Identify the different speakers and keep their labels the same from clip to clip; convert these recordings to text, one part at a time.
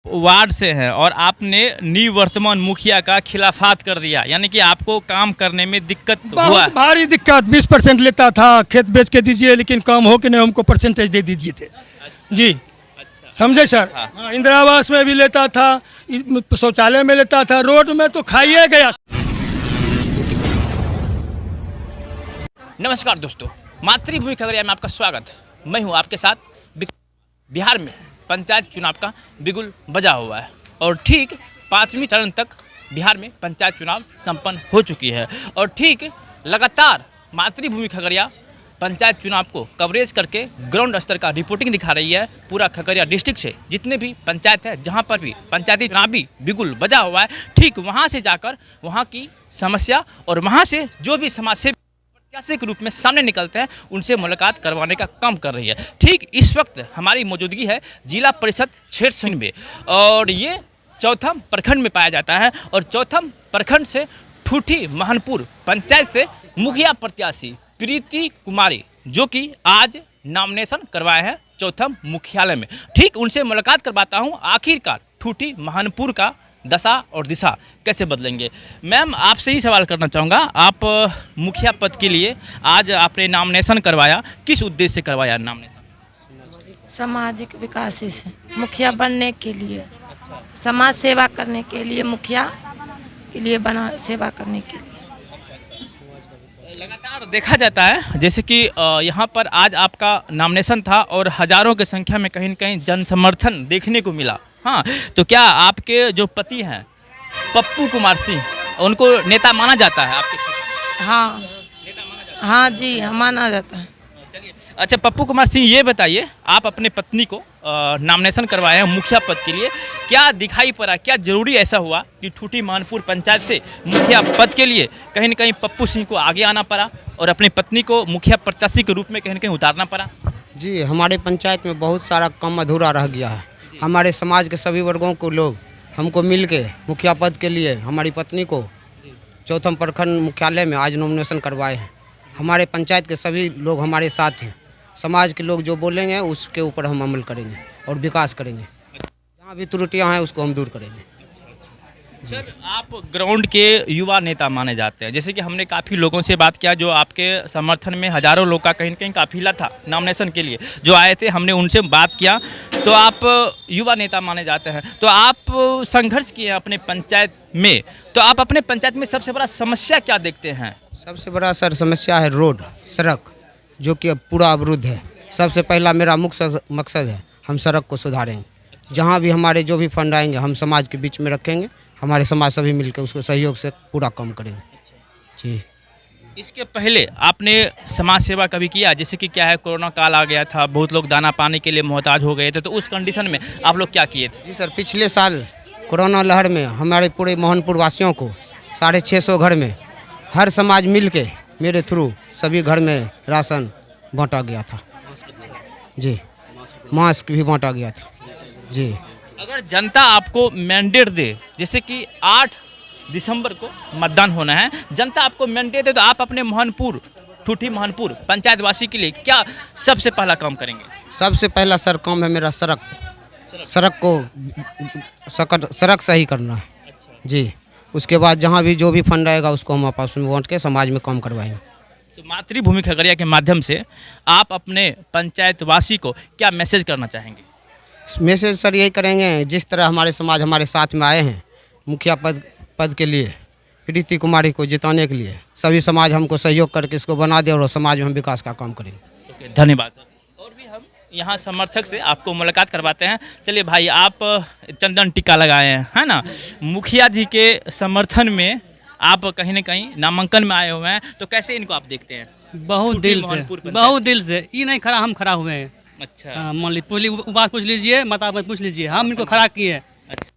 Speaker 1: Ward से हैं और आपने निवर्तमान मुखिया का खिलाफत कर दिया, यानी कि आपको काम करने में दिक्कत हुआ।
Speaker 2: बहुत भारी दिक्कत। 20% लेता था, खेत बेच के दीजिए लेकिन कम हो के नहीं, हमको परसेंटेज दे दीजिए थे। जी समझे सर। हाँ, इंदिरा आवास में भी लेता था, शौचालय में लेता था, रोड में तो खाइए गया।
Speaker 1: नमस्कार दोस्तों, मातृभूमि खगड़िया में आपका स्वागत। मैं हूं आपके साथ। बिहार में पंचायत चुनाव का बिगुल बजा हुआ है और ठीक 5वीं चरण तक बिहार में पंचायत चुनाव संपन्न हो चुकी है और ठीक लगातार मातृभूमि खगड़िया पंचायत चुनाव को कवरेज करके ग्राउंड स्तर का रिपोर्टिंग दिखा रही है। पूरा खगड़िया डिस्ट्रिक्ट से जितने भी पंचायत है, जहां पर भी पंचायती चुनावी बिगुल बजा हुआ है, ठीक वहां से जाकर वहां की समस्या और वहां से जो भी समाज सेवी प्रत्याशी के रूप में सामने निकलते हैं उनसे मुलाकात करवाने का काम कर रही है। ठीक इस वक्त हमारी मौजूदगी है जिला परिषद छेड़संग में और ये चौथम प्रखंड में पाया जाता है और चौथम प्रखंड से ठूठी महनपुर पंचायत से मुखिया प्रत्याशी प्रीति कुमारी जो कि आज नॉमिनेशन करवाए हैं चौथम मुख्यालय में। ठीक उनसे मुलाकात करवाता हूं, आखिरकार ठूठी महनपुर का दशा और दिशा कैसे बदलेंगे। मैम, आपसे ही सवाल करना चाहूँगा, आप मुखिया पद के लिए आज आपने नॉमिनेशन करवाया, किस उद्देश्य से करवाया नॉमिनेशन?
Speaker 3: सामाजिक विकास से मुखिया बनने के लिए, समाज सेवा करने के लिए, मुखिया के लिए बना, सेवा करने के लिए।
Speaker 1: लगातार देखा जाता है जैसे कि यहाँ पर आज आपका नॉमिनेशन था और हजारों की संख्या में कहीं न कहीं जन समर्थन देखने को मिला। हाँ, तो क्या आपके जो पति हैं पप्पू कुमार सिंह, उनको नेता माना जाता है आपके?
Speaker 3: हाँ, हाँ जी, माना जाता है।
Speaker 1: चलिए, अच्छा पप्पू कुमार सिंह, ये बताइए, आप अपने पत्नी को नॉमिनेशन करवाए हैं मुखिया पद के लिए, क्या दिखाई पड़ा, क्या जरूरी ऐसा हुआ कि ठूठी महनपुर पंचायत से मुखिया पद के लिए कहीं न कहीं पप्पू सिंह को आगे आना पड़ा और अपनी पत्नी को मुखिया प्रत्याशी के रूप में कहीं न कहीं उतारना पड़ा?
Speaker 4: जी, हमारे पंचायत में बहुत सारा काम अधूरा रह गया है। हमारे समाज के सभी वर्गों को लोग हमको मिल के मुखिया पद के लिए हमारी पत्नी को चौथम प्रखंड मुख्यालय में आज नॉमिनेशन करवाए हैं। हमारे पंचायत के सभी लोग हमारे साथ हैं। समाज के लोग जो बोलेंगे उसके ऊपर हम अमल करेंगे और विकास करेंगे। जहाँ भी त्रुटियाँ हैं उसको हम दूर करेंगे।
Speaker 1: सर, आप ग्राउंड के युवा नेता माने जाते हैं, जैसे कि हमने काफ़ी लोगों से बात किया जो आपके समर्थन में हजारों लोग का कहीं न कहीं काफिला था नॉमिनेशन के लिए जो आए थे, हमने उनसे बात किया तो आप युवा नेता माने जाते हैं, तो आप संघर्ष किए अपने पंचायत में, तो आप अपने पंचायत में सबसे बड़ा समस्या क्या देखते हैं?
Speaker 4: सबसे बड़ा सर समस्या है रोड, सड़क, जो कि अब पूरा अवरुद्ध है। सबसे पहला मेरा मुख्य मकसद है हम सड़क को सुधारेंगे। जहाँ भी हमारे जो भी फंड आएंगे हम समाज के बीच में रखेंगे, हमारे समाज सभी मिलकर उसको सहयोग से पूरा काम करेंगे। जी,
Speaker 1: इसके पहले आपने समाज सेवा कभी किया? जैसे कि क्या है, कोरोना काल आ गया था, बहुत लोग दाना पानी के लिए मोहताज हो गए थे, तो उस कंडीशन में आप लोग क्या किए थे?
Speaker 4: जी सर, पिछले साल कोरोना लहर में हमारे पूरे मोहनपुर वासियों को 650 घर में हर समाज मिल के मेरे थ्रू सभी घर में राशन बांटा गया था। जी, मास्क भी बांटा गया था। जी,
Speaker 1: अगर जनता आपको मैंडेट दे, जैसे कि 8 दिसंबर को मतदान होना है, जनता आपको मैंडेट दे तो आप अपने महनपुर ठूठी महनपुर पंचायतवासी के लिए क्या सबसे पहला काम करेंगे?
Speaker 4: सबसे पहला सर काम है मेरा सड़क को सड़क सही करना है। जी, उसके बाद जहाँ भी जो भी फंड आएगा उसको हम आपस में बांट के समाज में काम करवाएंगे।
Speaker 1: तो मातृभूमि खगड़िया के माध्यम से आप अपने पंचायतवासी को क्या मैसेज करना चाहेंगे?
Speaker 4: मैसेज सर यही करेंगे, जिस तरह हमारे समाज हमारे साथ में आए हैं मुखिया पद के लिए प्रीति कुमारी को जिताने के लिए, सभी समाज हमको सहयोग करके इसको बना दे और समाज में हम विकास का काम करेंगे।
Speaker 1: ओके, धन्यवाद सर। और भी हम यहाँ समर्थक से आपको मुलाकात करवाते हैं। चलिए भाई, आप चंदन टीका लगाए हैं, है ना, मुखिया जी के समर्थन में आप कहीं न कहीं नामांकन में आए हुए हैं, तो कैसे इनको आप देखते हैं?
Speaker 5: बहुत दिल से ये नहीं खड़ा, हम खड़ा हुए हैं।
Speaker 1: अच्छा,
Speaker 5: मान लीजिए बात पूछ लीजिए, मता पूछ लीजिए, हम इनको खड़ा किए।
Speaker 1: अच्छा,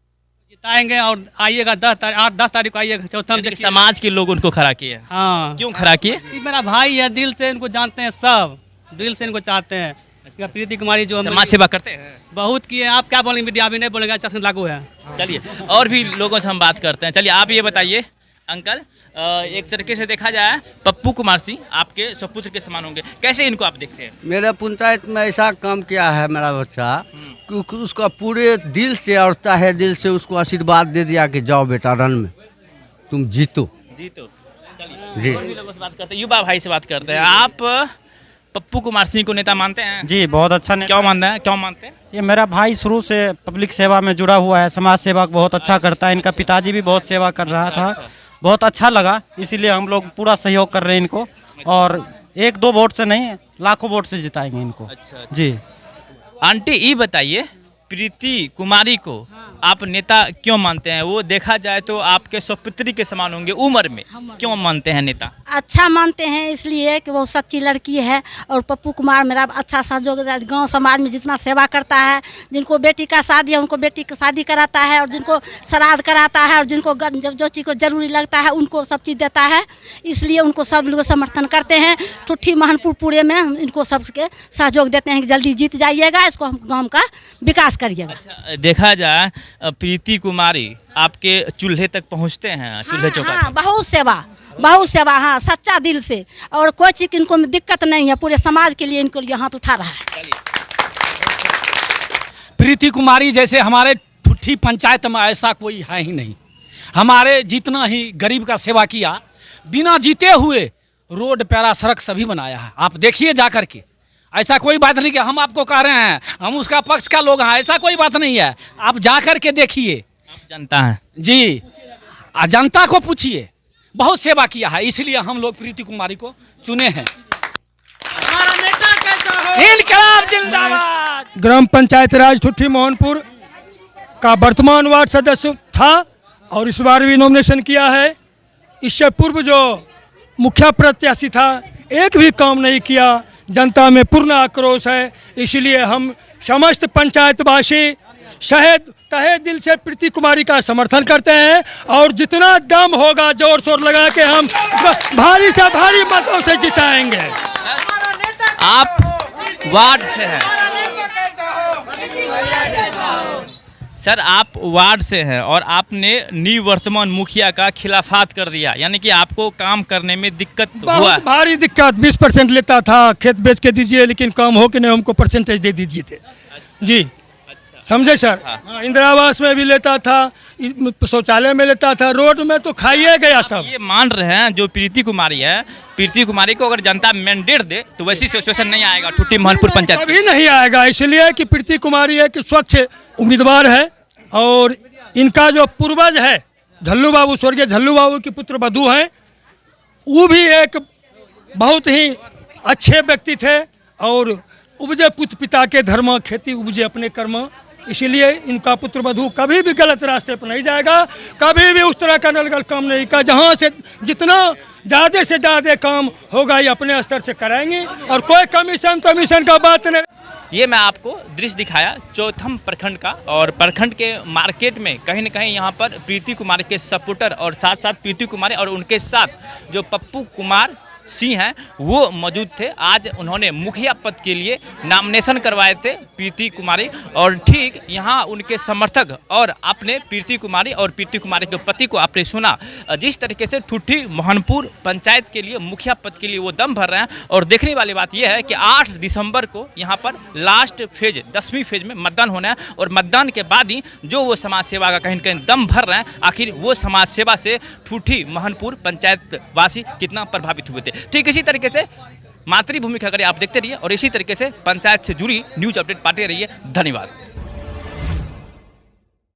Speaker 5: जिताएंगे और आइएगा 10 तारीख को आइएगा चौथम।
Speaker 1: समाज के लोग उनको खड़ा किए?
Speaker 5: हाँ।
Speaker 1: क्यों खड़ा किए?
Speaker 5: ये मेरा भाई है, दिल से इनको जानते हैं, सब दिल से इनको चाहते हैं। प्रीति कुमारी जो
Speaker 1: समाज सेवा करते हैं,
Speaker 5: बहुत किए। आप क्या बोलेंगे, मीडिया भी नहीं बोलेंगे, अच्छा लागू है।
Speaker 1: चलिए और भी लोगों से हम बात करते हैं। चलिए आप ये बताइए अंकल, एक तरीके से देखा जाए पप्पू कुमार सिंह आपके सपुत्र के समान होंगे, कैसे इनको आप देखते हैं?
Speaker 6: मेरे पंचायत में ऐसा काम किया है मेरा बच्चा कि उसका पूरे दिल से और तहे दिल से उसको आशीर्वाद दे दिया कि जाओ बेटा रन में तुम जीतो।
Speaker 1: जी तो
Speaker 6: जी।
Speaker 1: और भी लोगों से बात करते हैं, युवा भाई से बात करते हैं। आप पप्पू कुमार सिंह को नेता मानते हैं?
Speaker 7: जी बहुत अच्छा नेता।
Speaker 1: क्यों मानते हैं, क्यों मानते हैं?
Speaker 7: ये मेरा भाई शुरू से पब्लिक सेवा में जुड़ा हुआ है, समाज सेवा बहुत अच्छा करता है। इनका पिताजी भी बहुत सेवा कर रहा था, बहुत अच्छा लगा, इसीलिए हम लोग पूरा सहयोग कर रहे हैं इनको। और 1-2 वोट से नहीं, लाखों वोट से जिताएंगे इनको।
Speaker 1: अच्छा।
Speaker 7: जी।
Speaker 1: आंटी ये बताइए, प्रीति कुमारी को आप नेता क्यों मानते हैं? वो देखा जाए तो आपके सपुत्री के समान होंगे उम्र में, क्यों मानते हैं नेता?
Speaker 8: अच्छा मानते हैं इसलिए कि वो सच्ची लड़की है और पप्पू कुमार मेरा अच्छा सहयोग गांव समाज में जितना सेवा करता है, जिनको बेटी का शादी है उनको बेटी की शादी कराता है, और जिनको श्राद्ध कराता है, और जिनको जो चीज़ को जरूरी लगता है उनको सब चीज़ देता है। इसलिए उनको सब लोग समर्थन करते हैं। ठुट्ठी महनपुर पूरे में हम इनको सबके सहयोग देते हैं कि जल्दी जीत जाइएगा, इसको हम गाँव का विकास करिएगा।
Speaker 1: अच्छा, देखा जाए प्रीति कुमारी आपके चूल्हे तक पहुंचते हैं, चूल्हे चौका
Speaker 8: हाँ, बहुत सेवा, हाँ, सच्चा दिल से, और कोई चीज़ इनको में दिक्कत नहीं है, पूरे समाज के लिए इनको लिए हाथ उठा रहा है।
Speaker 9: प्रीति कुमारी जैसे हमारे ठुट्ठी पंचायत में ऐसा कोई है ही नहीं। हमारे जितना ही गरीब का सेवा किया, बिना जीते हुए रोड पैरा सड़क सभी बनाया है। आप देखिए जा कर के, ऐसा कोई बात नहीं कि हम आपको कह रहे हैं हम उसका पक्ष का लोग हैं, ऐसा कोई बात नहीं है। आप जा कर के देखिए,
Speaker 1: आप जनता है
Speaker 9: जी, जनता को पूछिए, बहुत सेवा किया है, इसलिए हम लोग प्रीति कुमारी को चुने हैं। इनकलाब जिंदाबाद।
Speaker 2: ग्राम पंचायत राज ठुट्ठी मोहनपुर का वर्तमान वार्ड सदस्य था और इस बार भी नॉमिनेशन किया है। इससे पूर्व जो मुखिया प्रत्याशी था, एक भी काम नहीं किया। जनता में पूर्ण आक्रोश है, इसलिए हम समस्त पंचायतवासी तहे दिल से प्रीति कुमारी का समर्थन करते हैं, और जितना दम होगा जोर शोर लगा के हम भारी से भारी मतों से जिताएंगे।
Speaker 1: आप वार्ड से हैं सर, आप वार्ड से हैं और आपने निवर्तमान मुखिया का खिलाफत कर दिया, यानी कि आपको काम करने में दिक्कत हुआ?
Speaker 2: बहुत भारी दिक्कत। 20% लेता था, खेत बेच के दीजिए, लेकिन काम हो कि नहीं हमको परसेंटेज दे दीजिए थे। जी, समझे सर? हाँ, इंदिरा आवास में भी लेता था, शौचालय में लेता था, रोड में तो खाइए गया सब।
Speaker 1: ये मान रहे हैं जो प्रीति कुमारी है, प्रीति कुमारी को अगर जनता मैंडेट दे तो वैसी सिचुएशन नहीं आएगा ठुट्ठी महनपुर पंचायत,
Speaker 2: कभी नहीं आएगा। इसलिए कि प्रीति कुमारी एक स्वच्छ उम्मीदवार है, और इनका जो पूर्वज है झल्लू बाबू, स्वर्गीय झल्लू बाबू की पुत्र वधू हैं, वो भी एक बहुत ही अच्छे व्यक्ति थे, और उपजे पुत्र पिता के धर्म, खेती उपजे अपने कर्म। इसीलिए इनका पुत्र वधू कभी भी गलत रास्ते पर नहीं जाएगा, कभी भी उस तरह का नलगल काम नहीं का। जहाँ से जितना ज़्यादा से ज़्यादा काम होगा ये अपने स्तर से कराएंगे, और कोई कमीशन का बात नहीं।
Speaker 1: ये मैं आपको दृश्य दिखाया चौथम प्रखंड का, और प्रखंड के मार्केट में कहीं न कहीं यहाँ पर प्रीति कुमार के सपोर्टर और साथ साथ प्रीति कुमार और उनके साथ जो पप्पू कुमार सिंह हैं वो मौजूद थे। आज उन्होंने मुखिया पद के लिए नामिनेशन करवाए थे प्रीति कुमारी, और ठीक यहाँ उनके समर्थक और अपने प्रीति कुमारी और प्रीति कुमारी के पति को आपने सुना जिस तरीके से ठुट्ठी मोहनपुर पंचायत के लिए मुखिया पद के लिए वो दम भर रहे हैं। और देखने वाली बात यह है कि 8 दिसंबर को यहाँ पर लास्ट फेज 10वीं फेज में मतदान होना है, और मतदान के बाद ही जो वो समाज सेवा का कहीं न कहीं दम भर रहे हैं, आखिर वो समाज सेवा से ठुट्ठी मोहनपुर पंचायत वासी कितना प्रभावित हुए थे। ठीक इसी तरीके से मातृभूमि खबरें आप देखते रहिए और इसी तरीके से पंचायत से जुड़ी न्यूज अपडेट पाते रहिए। धन्यवाद।